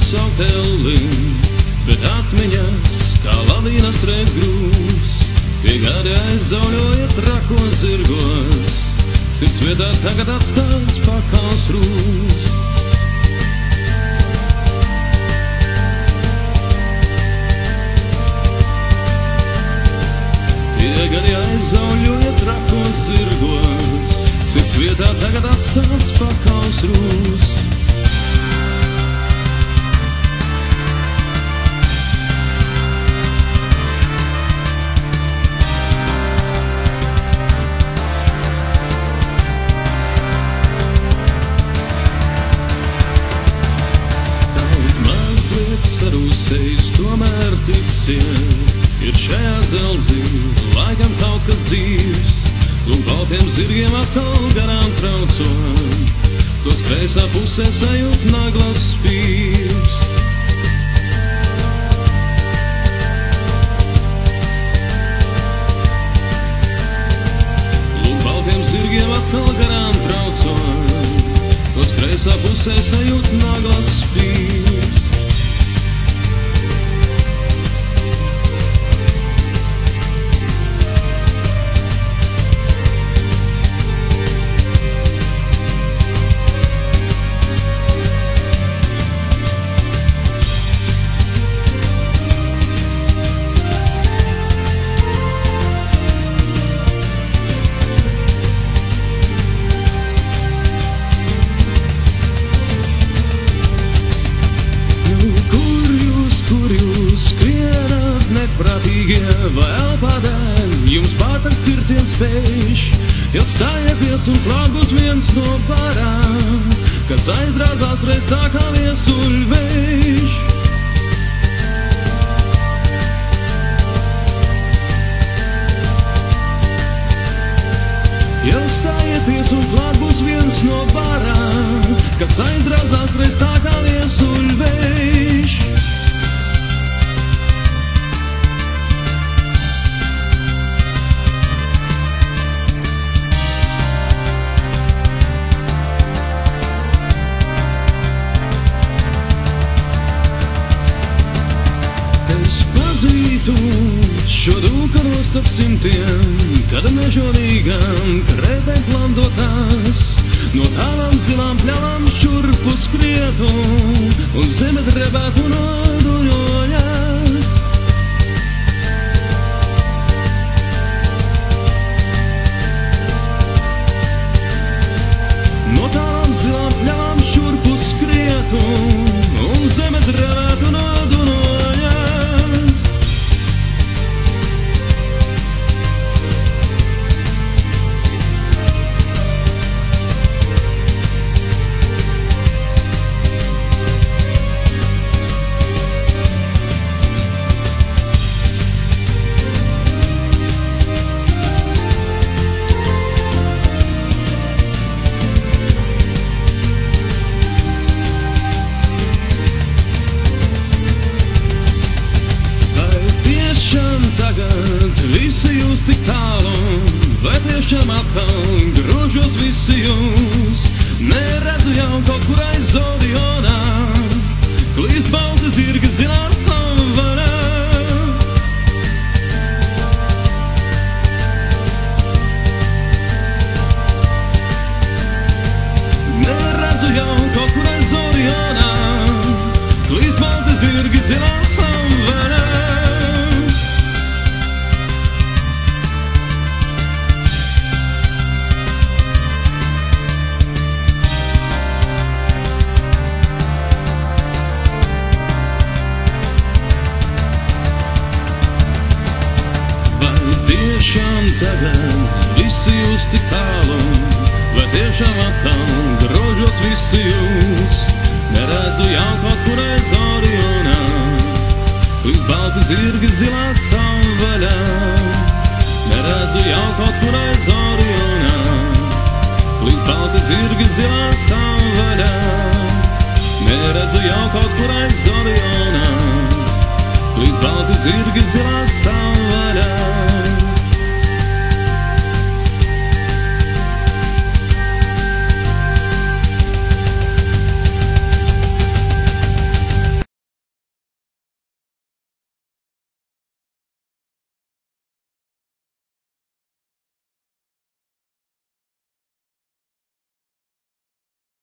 saukt Elvin, bet atmiņas kā lavīnas reiz grūs. Pie gadi aizauļoja trakos zirgos, sirds vietā tagad atstāts pakals rūs. Pie gadi aizauļoja trakos zirgos, sirds vietā tagad atstāts pakals rūs. Sarūsējis tomēr ticiet, ir šajā dzelzī laikam kaut kas dzīvs. Lūk, baltiem zirgiem atkal garām traucot, tos kreisā pusē sajūt naglas spīrs. Lūk, baltiem zirgiem atkal garām traucot, tos kreisā pusē sajūt naglas spīrs. Prātīgie vēl padēļ, jums pārtak cirtien spēj, atstājieties un plāgus viens no barām, kas aizdrāzās reiz tā kā viesuļvējš. Atstājieties un plāgus viens no barām, kas aizdrāzās reiz tā kā viesuļvējš. Šo dūkaro starp simtiem, kad mežonīgām krētēm plandotās, no tālām zilām pļavām šurpu skrietu un zeme drebētu noduļojās. No tālām zilām pļavām šurpu skrietu un zeme drebētu noduļojās. Visi jūs tik tālu, vai tiešām atkal grožos visi jūs? Neredzu jau kaut kur aiz Zodionā, klīst balti zirgi zilā savanā. Neredzu jau kaut kur aiz Zodionā, klīst balti zirgi zilā savanā. Tagad visi jūs tik tālu, vai tiešām atkal grožos visi jūs? Neredzu jau kaut kur aiz Zodionā, klīst balti zirgi zilā savvaļā. Neredzu jau kaut kur aiz Zodionā, klīst balti zirgi zilā savvaļā. Neredzu jau kaut kur aiz Zodionā, klīst balti zirgi zilā savvaļā.